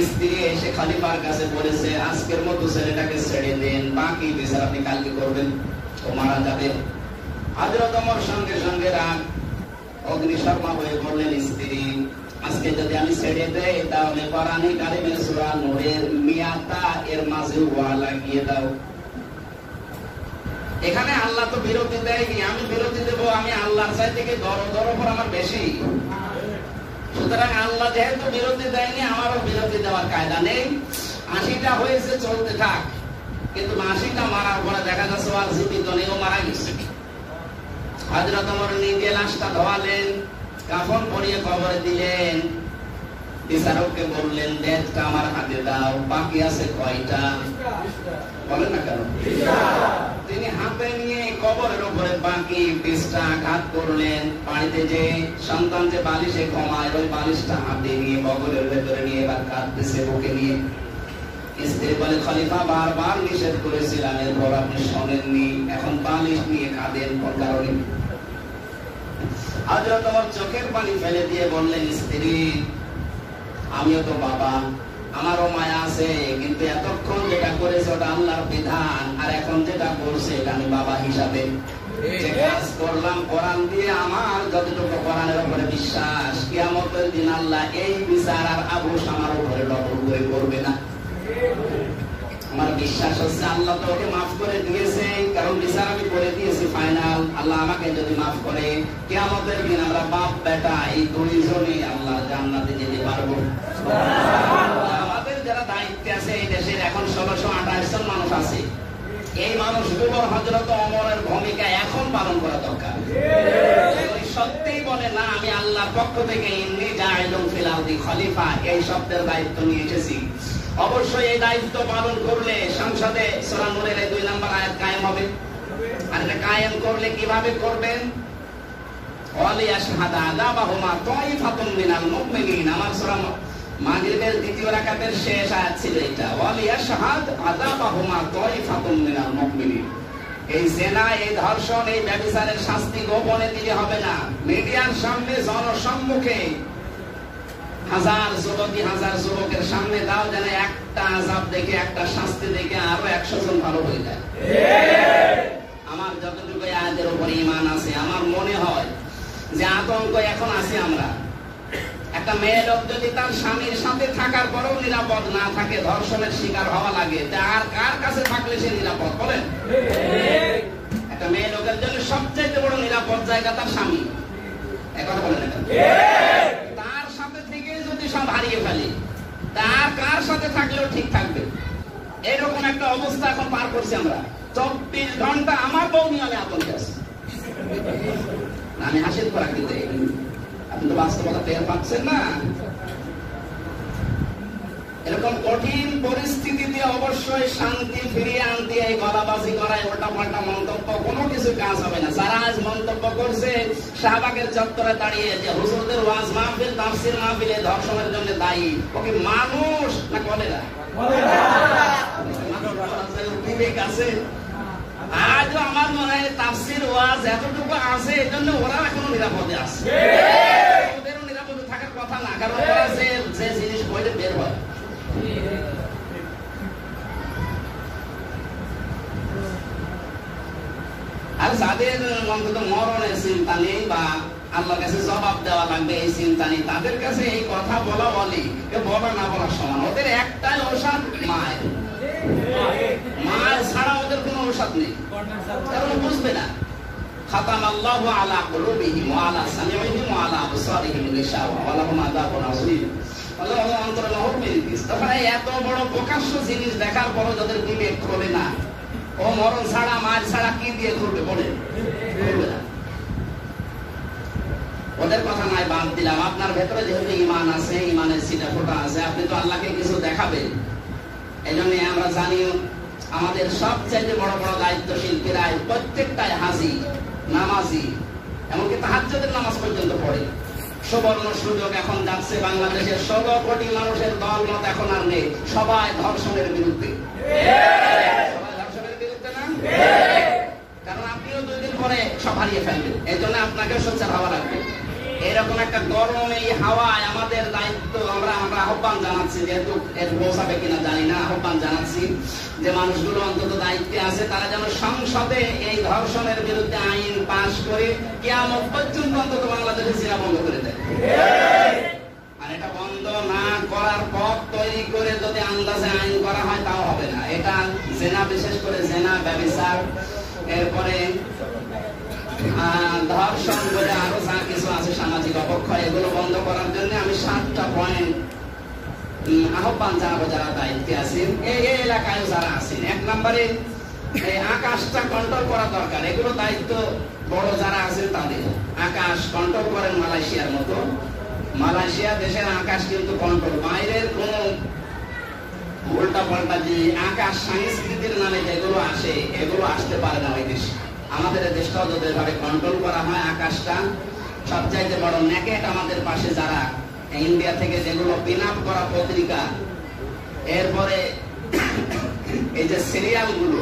স্ত্রী এসে খলিফার কাছে বলেছে আজকের মতো ছেলেটাকে ছেড়ে দেন, বাকি বিচার আপনি কালকে করবেন, ও মারা যাবে। হযরত ওমর সঙ্গে সঙ্গে রাগ অগ্নিশর্মা হয়ে বললেন স্ত্রী, আজকে যদি আমি ছেড়ে দেই তাহলে কোরআনে কারিমে সূরা নূরের মিয়াতা এর মাঝে ওয়া লাগিয়ে দাও। এখানে আল্লাহ তো বিরতি দেয়নি, আমি বিরতি দেব, আমি আল্লাহর চাইতে কি দরদ উপর আমার বেশি। সুতরাং আল্লাহ যেহেতু বিরতি দেয়নি, আমারও বিরতি দেওয়ার কায়দা নেই। 80টা হয়েছে, চলতে থাক। কিন্তু মাসিটা মারার পরে দেখা যাচ্ছে আর জীবিত নেই, ও মারা গেছে। হযরত ওমর নিজে লাশটা ধোয়ালেন, কাফন পরিয়ে কবরে দিলেন, বিচারককে বললেন ডেটটা আমার হাতে দাও, বাকি আছে কয়টা? বলেন না কেন? তিনি হাতে নিয়ে কবরের উপরে বাকি 20টা আঘাত করলেন। বাড়িতে যে সন্তান যে বালিশে ঘুমায়, ওই বালিশটা হাতে নিয়ে বগলের ভেতরে নিয়ে এবার কাঁদতেছে বুকে নিয়ে। স্ত্রী বলে, খলিফা বারবার নিষেধ করেছিলাম, এরপর আপনি শোনেননি, এখন বালিশ নিয়ে কাঁদেন কোন কারণে? হযরত ওমর চোখের পানি ফেলে দিয়ে বললেন, স্ত্রী আমিও তো বাবা, আমারও মায়া আছে, কিন্তু এতক্ষণ যেটা করেছে ওটা আল্লাহর বিধান, আর এখন যেটা করছে এটা আমি বাবা হিসাবে যে কাজ করলাম কোরআন দিয়ে, আমার যতটুকু কোরআনের উপরে বিশ্বাস, কিয়ামতের দিন আল্লাহ এই বিচার আর আবুশ আমার উপরে ডবল করে করবে না। আমার বিশ্বাস হচ্ছে আল্লাহ তো ওকে মাফ করে দিয়েছে, কারণ বিচার আমি করে দিয়েছি ফাইনাল। আল্লাহ আমাকে যদি মাফ করে, কিয়ামতের দিন আমরা বাপ বেটা এই দুইজনই আল্লাহর জান্নাতে যেতে পারবো। আমাদের যারা দায়িত্বে আছে এই দেশের, এখন 1628 জন মানুষ আছে, এই মানুষগুলোর হযরত ওমরের ভূমিকা এখন পালন করা দরকার। সত্যিই বলে না আমি আল্লাহর পক্ষ থেকে ইন্নী জাইলুন ফিল আরদি খলিফা, এই শব্দের দায়িত্ব নিয়ে এসেছি, অবশ্যই এই দায়িত্ব পালন করলে সংসদে সূরা নূরের 2 নম্বর আয়াত কায়েম হবে। আর এটা কায়েম করলে কিভাবে করবেন? ওয়ালিয়াশহাদা আযাবাহুমা তাইফাতুম মিনাল মুমিনিন, আমার সূরা মাগরিবের দ্বিতীয় রাকাতের শেষ আয়াত ছিল এটা, ওয়ালিয়াশহাদ আযাবাহুমা তাইফাতুম মিনাল মুমিনিন। এই জেনা, এই ধর্ষণ, এই ব্যভিচারের শাস্তি গোপনে দিলে হবে না, মিডিয়ার সামনে জনসম্মুখে হাজার যুবতী হাজার যুবকের সামনে দাও, যেন একটা আযাব দেখে একটা শাস্তি দেখে আরো 100 জন ভালো হয়ে যায়। আমার যতটুকু আয়াতের উপর ঈমান আছে, আমার মনে হয় যে আতঙ্ক এখন আছে আমরা। একটা মেয়ে লোক যদি তার স্বামীর সাথে থাকার পরেও নিরাপদ না থাকে, ধর্ষণের শিকার হওয়া লাগে, আর কার কাছে থাকলে সে নিরাপদ? বলেন। একটা মেয়ে লোকের জন্য সবচেয়ে বড় নিরাপদ জায়গা তার স্বামী, একথা বলেন না? তার সাথে থেকে যদি সব হারিয়ে ফেলে, তার কার সাথে থাকলেও ঠিক থাকবে, এরকম একটা অবস্থা এখন পার করছি আমরা। 24 ঘন্টা আমার বউ নিয়ে আমি আতঙ্কে আছি। আমি হাসির করা, কিন্তু আপনি তো বাস্তবতা টের পাচ্ছেন না। এরকম কঠিন পরিস্থিতিতে অবশ্যই শান্তি ফিরিয়ে আনতে এই গলাবাজি করা, উল্টা পাল্টা মন্তব্য, কোনো কিছু কাজ হবে না। যারা আজ মন্তব্য করছে শাহবাগের চত্বরে দাঁড়িয়ে যে হুজুরদের ওয়াজ মাহফিল, তাফসীর মাহফিলে ধর্ষণের জন্য দায়ী, ওকে মানুষ না কলেরা? বিবেক আছে? আজও আমার মনে হয় তাফসীর ওয়াজ এতটুকু আছে, এই জন্য ওরা এখনো নিরাপদে আছে। ওদেরও নিরাপদে থাকার কথা না, কারণ ওরা যে জিনিস বইলে বের হয়। আর যাদের অন্তত মরণের চিন্তা নেই বা আল্লাহর কাছে জবাব দেওয়া লাগবে এই চিন্তা নেই, তাদের কাছে এই কথা বলা বলা না বলার সমান। ওদের একটাই ঔষধ মায়ের, মায়ের ছাড়া ওদের কোনো ঔষধ নেই, কারণ বুঝবে না। খাতামাল্লাহু আলা কুলুবিহিম ওয়া আলা সামিইহিম ওয়া আলা আবসারিহিম গিশাওয়া ওয়া লাহুম আযাবুন আযীম। আল্লাহ অন্তরে নহর মেরে দিয়েছে। তারপরে এত বড় প্রকাশ্য জিনিস দেখার পরও যাদের বিবেক খোলে না, ও মরণ ছাড়া মার ছাড়া কি দিয়ে করবে? বলে করবে না। ওদের কথা নাই, বাদ দিলাম। আপনার ভেতরে যেহেতু ঈমান আছে, ঈমানের ছিটা ফোঁটা আছে, আপনি তো আল্লাহকে কিছু দেখাবেন। এই জন্য আমরা জানি আমাদের সবচেয়ে বড় বড় দায়িত্বশীল প্রায় প্রত্যেকটাই হাজি, নামাজি, এমনকি তাহাজ্জুদের নামাজ পর্যন্ত পড়ে। সুবর্ণ সুযোগ এখন যাচ্ছে বাংলাদেশের 16 কোটি মানুষের দল মত এখন আর নেই, সবাই ধর্ষণের বিরুদ্ধে। সবাই ধর্ষণের বিরুদ্ধে না? কারণ আপনিও 2 দিন পরে সব হারিয়ে ফেলবেন, এই জন্য আপনাকেও সোচ্চার হওয়া লাগবে। এরকম একটা গরম এই হাওয়ায় আমাদের দায়িত্ব, আমরা আহ্বান জানাচ্ছি, যেহেতু এর পৌঁছাবে কিনা জানি না, আহ্বান জানাচ্ছি যে মানুষগুলো অন্তত দায়িত্বে আছে, তারা যেন সংসদে এই ধর্ষণের বিরুদ্ধে আইন পাশ করে কিয়ামত পর্যন্ত অন্তত বাংলাদেশে জিনা বন্ধ করে দেয়। আর এটা বন্ধ না করার পথ তৈরি করে যদি আন্দাজে আইন করা হয় তাও হবে না। এটা জেনা, বিশেষ করে জেনা, ব্যভিচার, এরপরে ধর্ষণ বলে আরো যা কিছু আছে সামাজিক অবক্ষয়, এগুলো বন্ধ করার জন্য আমি 7টা পয়েন্ট আহ্বান জানাবো যারা দায়িত্বে আছেন, এই এলাকায় যারা আছেন, এক নম্বরে এই আকাশটা কন্ট্রোল করা দরকার। এগুলো দায়িত্ব বড় যারা আছেন তাদের। আকাশ কন্ট্রোল করেন মালয়েশিয়ার মতো। মালয়েশিয়া দেশের আকাশ কিন্তু কন্ট্রোল, বাইরের কোন উল্টা পাল্টা যে আকাশ সংস্কৃতির নামে যেগুলো আসে এগুলো আসতে পারে না ওই দেশে। আমাদের দেশটাও যদি এভাবে কন্ট্রোল করা হয়, আকাশটা সবচাইতে বড় নেকেট আমাদের পাশে যারা ইন্ডিয়া থেকে যেগুলো পিন আপ করা পত্রিকা, এরপরে এই যে সিরিয়াল গুলো,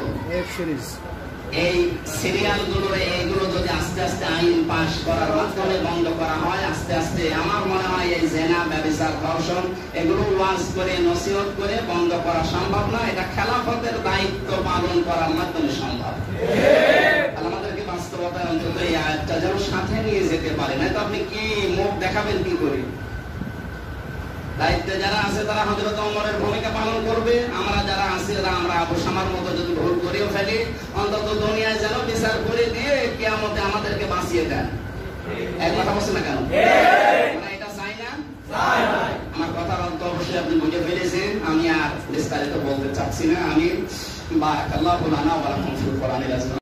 এই সিরিয়াল গুলো এইগুলো যদি আস্তে আস্তে আইন পাশ করার মাধ্যমে বন্ধ করা হয়, আস্তে আস্তে আমার মনে হয় এই জেনা, ব্যভিচার, ধর্ষণ এগুলো ওয়াজ করে নসিহত করে বন্ধ করা সম্ভব না। এটা খেলাফতের দায়িত্ব পালন করার মাধ্যমে সম্ভব। আমাদেরকে বাস্তবতায় অন্তত এই আয়াতটা যেন সাথে নিয়ে যেতে পারে, না তো আপনি কি মুখ দেখাবেন কি করে? দায়িত্বে যারা আছে তারা হযরত ওমরের ভূমিকা পালন করবে। আমরা যারা আছি আমরা আবু শামার মতো যদি ভুল করেও ফেলি, অন্তত দুনিয়ায় যেন বিচার করে দিয়ে কিয়ামতে আমাদেরকে বাঁচিয়ে দেন। এক কথা বলছেন না কেন? আমরা এটা চাই না? আমার কথা তো অবশ্যই আপনি বুঝে ফেলেছেন, আমি আর বিস্তারিত বলতে চাচ্ছি না। আমি বারাকাল্লাহু লানা ওয়া লাকুম ফিল কোরআনিল আযীম।